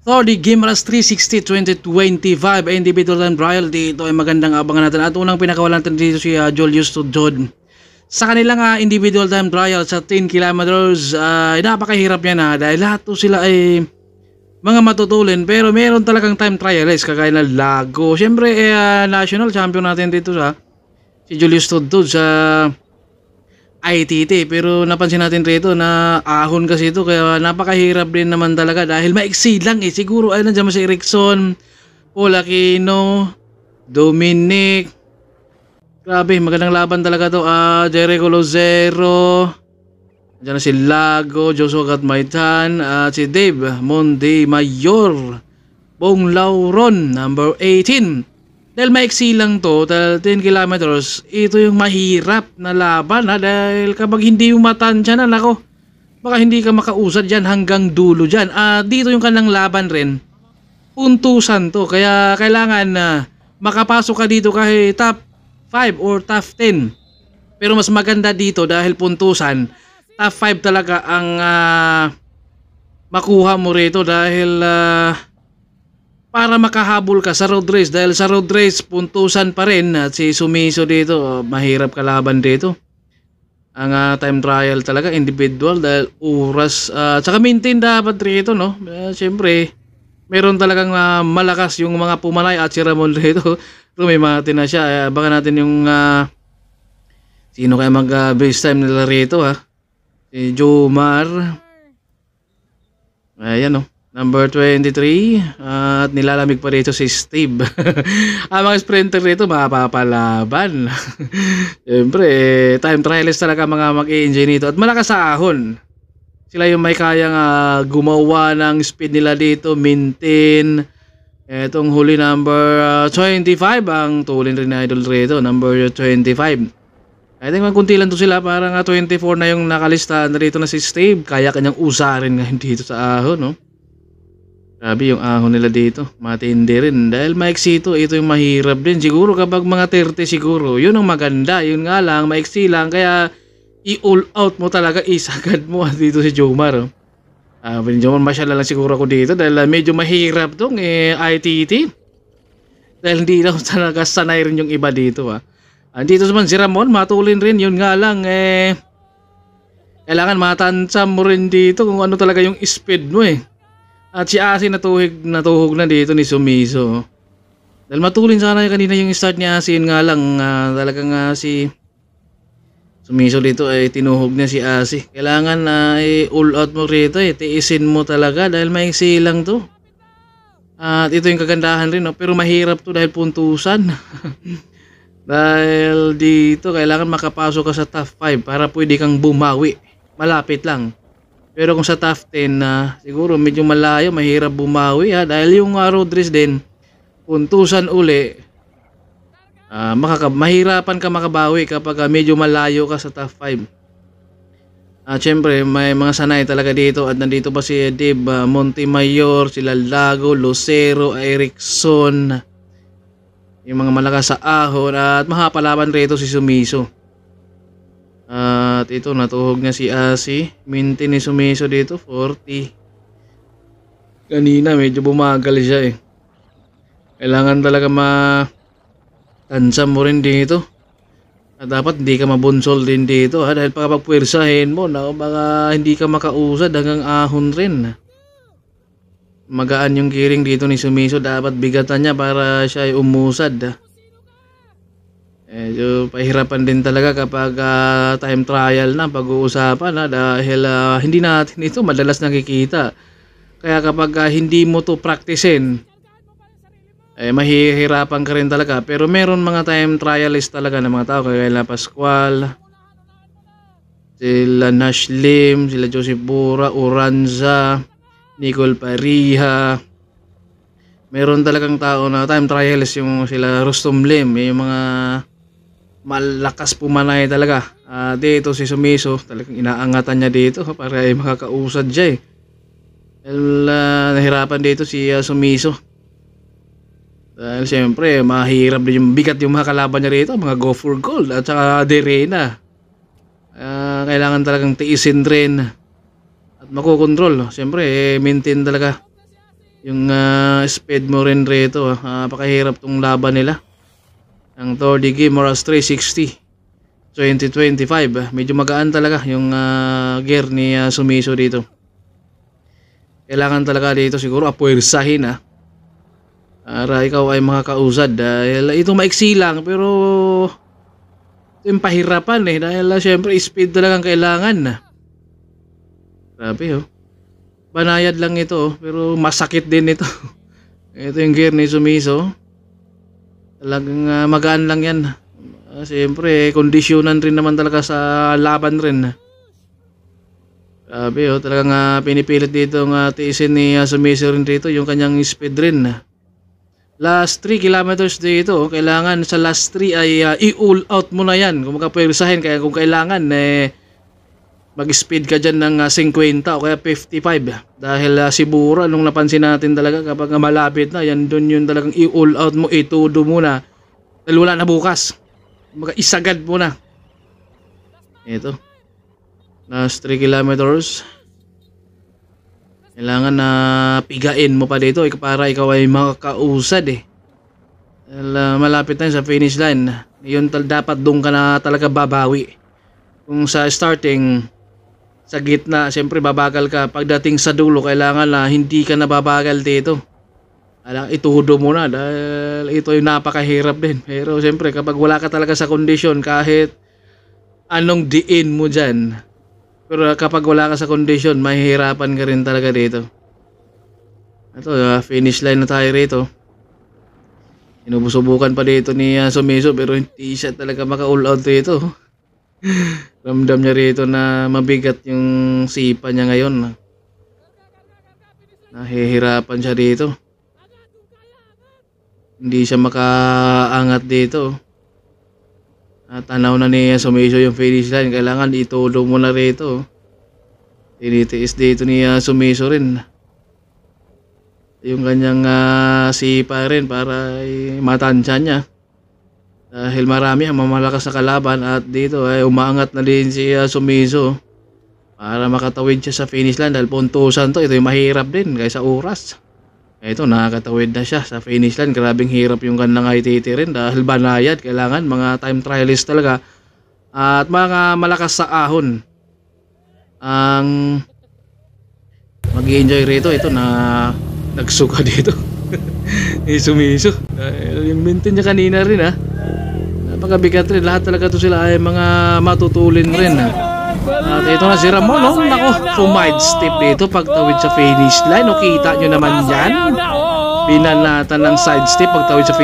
So, the Game Rush 360 2025 individual time trial dito ay magandang abangan natin. At unang pinakawalan natin dito si Julius Tudjod. Sa kanilang individual time trial sa 10 kilometers, ay napakahirap yan dahil lahat to sila ay mga matutulin. Pero meron talagang time trialist kagaya na Lago. Siyempre, national champion natin dito si Julius Tudjod sa ITT, pero napansin natin rito na ahon kasi ito kaya napakahirap din naman talaga dahil maiksi lang siguro ay nandiyan si Erickson, Paul Aquino, Dominic, grabe magandang laban talaga to. Jericho Lozero, nandiyan na si Lago, Joshua Gatmaitan, si Dave Monde Mayor, Bong Lauron number 18. Dahil maiksi lang to, dahil 10 kilometers, ito yung mahirap na laban dahil kapag hindi mo matansya na, nako, baka hindi ka makausad dyan hanggang dulo dyan. Dito yung kanilang laban rin, puntusan to, kaya kailangan makapasok ka dito kahit top 5 or top 10. Pero mas maganda dito dahil puntusan, top 5 talaga ang makuha mo rito dahil para makahabol ka sa road race dahil sa road race puntusan pa rin at si Sumiso dito mahirap kalaban dito. Ang time trial talaga individual dahil oras tsaka maintain dapat rito no. Siyempre meron talagang malakas yung mga pumanay at si Ramon rito. Rumimati na siya. Abangan natin yung sino kaya mag base time nila rito si Jomar. Ayan no. Number 23 at nilalamig pa rito si Steve. Ang mga sprinter rito mapapalaban. Siyempre time trialist talaga mga mag-i-enjoy nito at malakas sa ahon. Sila yung may kayang gumawa ng speed nila dito, maintain. Etong huli number 25 ang tulin rin na idol rito, number 25. I think magkunti lang to sila, parang 24 na yung nakalistahan rito na si Steve. Kaya kanyang usarin nga dito sa ahon no. Grabe yung ahon nila dito, matindi rin. Dahil maiksi ito yung mahirap din. Siguro kapag mga 30 siguro, yun ang maganda. Yun nga lang, maiksi lang. Kaya i-all out mo talaga, isagad mo dito si Jomar. Jomar, masyala lang siguro ako dito dahil medyo mahirap tong ITT. Dahil hindi lang talaga sanay rin yung iba dito. Dito naman si Ramon, matulin rin. Yun nga lang, kailangan matansam mo rin dito kung ano talaga yung speed mo At si Asi natuhog na dito ni Sumiso. Dahil matulin sana kanina yung start ni Asi, yun nga lang talagang si Sumiso dito ay tinuhog na si Asi. Kailangan all out mo rito tiisin mo talaga dahil maiksi lang to. At ito yung kagandahan rin pero mahirap to dahil puntusan. Dahil dito kailangan makapasok ka sa top 5 para pwede kang bumawi. Malapit lang. Pero kung sa top 10 siguro medyo malayo, mahirap bumawi dahil yung road race din, puntusan uli, mahirapan ka makabawi kapag medyo malayo ka sa top 5. Siyempre may mga sanay talaga dito at nandito pa si Dave Montemayor, sila Lago, Lucero, Erickson, yung mga malakas sa ahon at mahapalaban rito si Sumiso. At ito natuhog na si Asi. Minti ni Sumiso dito 40. Kanina medyo bumagal siya Kailangan talaga matansam mo rin dito. At dapat hindi ka mabunsol din dito dahil kapag pwersahin mo baka hindi ka makausad hanggang ahon rin. Magaan yung gearing dito ni Sumiso, dapat bigatan niya para siya ay umusad. Medyo pahirapan din talaga kapag time trial na pag-uusapan dahil hindi natin ito madalas nakikita. Kaya kapag hindi mo to practicein, mahihirapan ka rin talaga. Pero meron mga time trialist talaga ng mga tao kaya La Pascual, sila Nash Lim, sila Joseph Bura, Uranza, Nicole Pariha. Meron talagang tao na time trialist yung sila Rustom Lim, yung mga malakas pumanay talaga. Dito si Sumiso talagang inaangatan niya dito para makakausad siya nahirapan dito si Sumiso dahil siyempre mahirap din yung bigat yung mga kalaban niya rito, mga go for gold at saka Derena. Kailangan talagang tiisin rin at makokontrol siyempre maintain talaga Yung speed mo rin rito. Napakahirap tong laban nila. Ang Thor Digi Moras 360 2025. Medyo magaan talaga yung gear ni Sumiso dito. Kailangan talaga dito siguro apuwersahin para ikaw ay makakausad. Dahil ito maiksi lang pero ito yung pahirapan dahil syempre speed talagang kailangan. Grabe banayad lang ito pero masakit din ito. Ito yung gear ni Sumiso. Talagang magaan lang yan. Siyempre kondisyonan rin naman talaga sa laban rin. Grabe talagang pinipilit dito tiisin ni Sumiso rin dito yung kanyang speed rin. Last 3 kilometers dito, kailangan sa last 3 ay i-all out mo na yan. Kung magkapuwersahin, kaya kung kailangan mag-speed ka dyan ng 50 o kaya 55. Dahil siguro, nung napansin natin talaga kapag malapit na, yan doon yung talagang i-all out mo, itudo muna. Dahil wala na bukas. Isagad mo na. Ito. Last 3 kilometers. Kailangan na pigain mo pa dito para ikaw ay makakausad Dahil malapit na sa finish line. Yun dapat doon ka na talaga babawi. Kung sa starting, sa gitna, siyempre babagal ka. Pagdating sa dulo, kailangan na hindi ka nababagal dito. Itudo mo na dahil ito yung napakahirap din. Pero siyempre kapag wala ka talaga sa kondisyon, kahit anong diin mo dyan, pero kapag wala ka sa kondisyon, mahihirapan ka rin talaga dito. Ito, finish line na tayo rito. Sinubusubukan pa dito ni Sumiso pero hindi siya talaga maka-all out dito. Ramdam niya rito na mabigat yung sipa niya ngayon. Nahihirapan siya dito. Hindi siya makaangat dito. Tanaw na ni Sumiso yung finish line. Kailangan itulo mo na rito. Tinitiis dito ni Sumiso rin. Yung kanyang sipa rin para matansya niya. Dahil marami ang mamalakas na kalaban at dito ay umaangat na din si Sumiso para makatawid siya sa finish line dahil puntusan to. Ito yung mahirap din kaysa oras. Ito nakakatawid na siya sa finish line. Grabing hirap yung kanilang ITT rin dahil banayad. Kailangan mga time trialist talaga at mga malakas sa ahon ang mag-i-enjoy rito. Ito na nagsuka dito ni Sumiso dahil yung mintin niya kanina rin napakabigat rin. Lahat talaga to sila ay mga matutulin rin at ito na si Ramon nako, sumide step dito pagtawid sa finish line. Kita nyo naman yan, binanatan ng side step pagtawid sa finish line.